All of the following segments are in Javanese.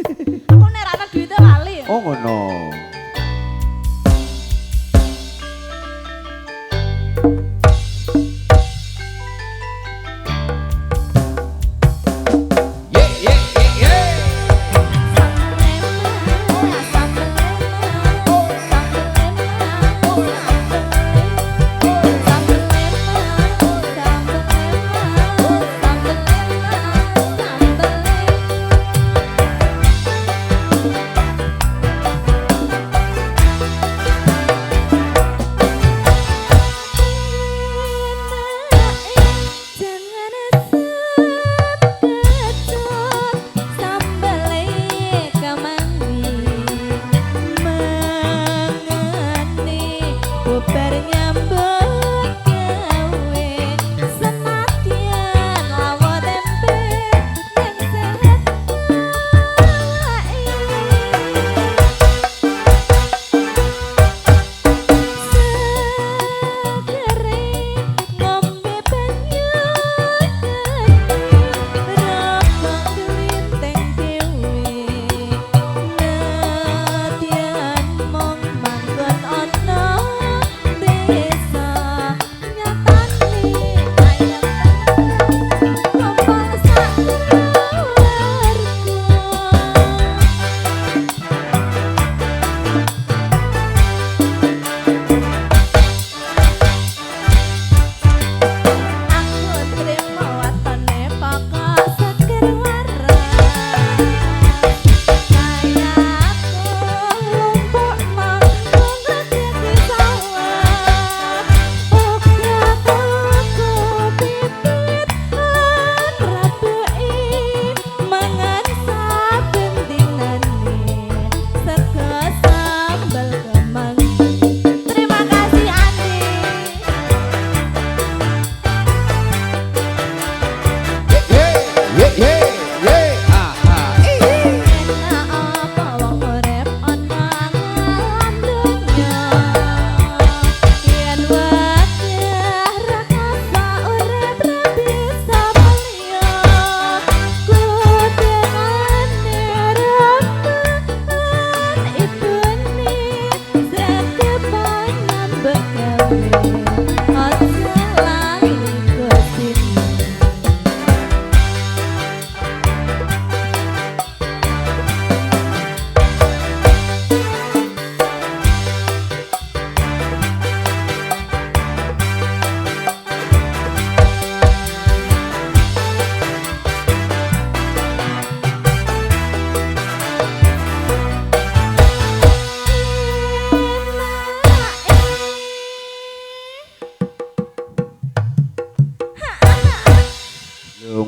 Aku nek ana duite lali. Oh ngono.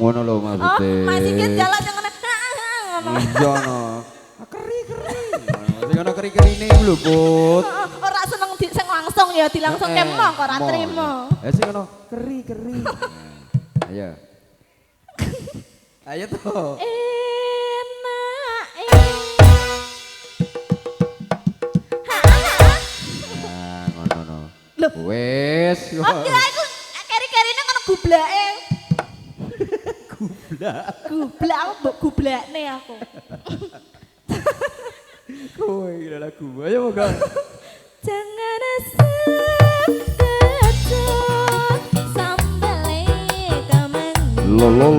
Ngono lho maksudnya. Oh, masih ket jalan yang ngono. Iya no. Keri-keri. Sing ana keri-kerine lho, Put. Ora seneng sing langsung ya dilangsung kemong kok ora trimo. Ya sing ana keri-keri. Ayo. Ayo toh. Enak. Nah, ngono no. Lho. Wes. Oke, aku keri-kerine ngono gublake. Gublak aku mbok gublakne aku. Kowe kira lagu. Ayo moga. Jangan asal kecot sambale kamen. Lo.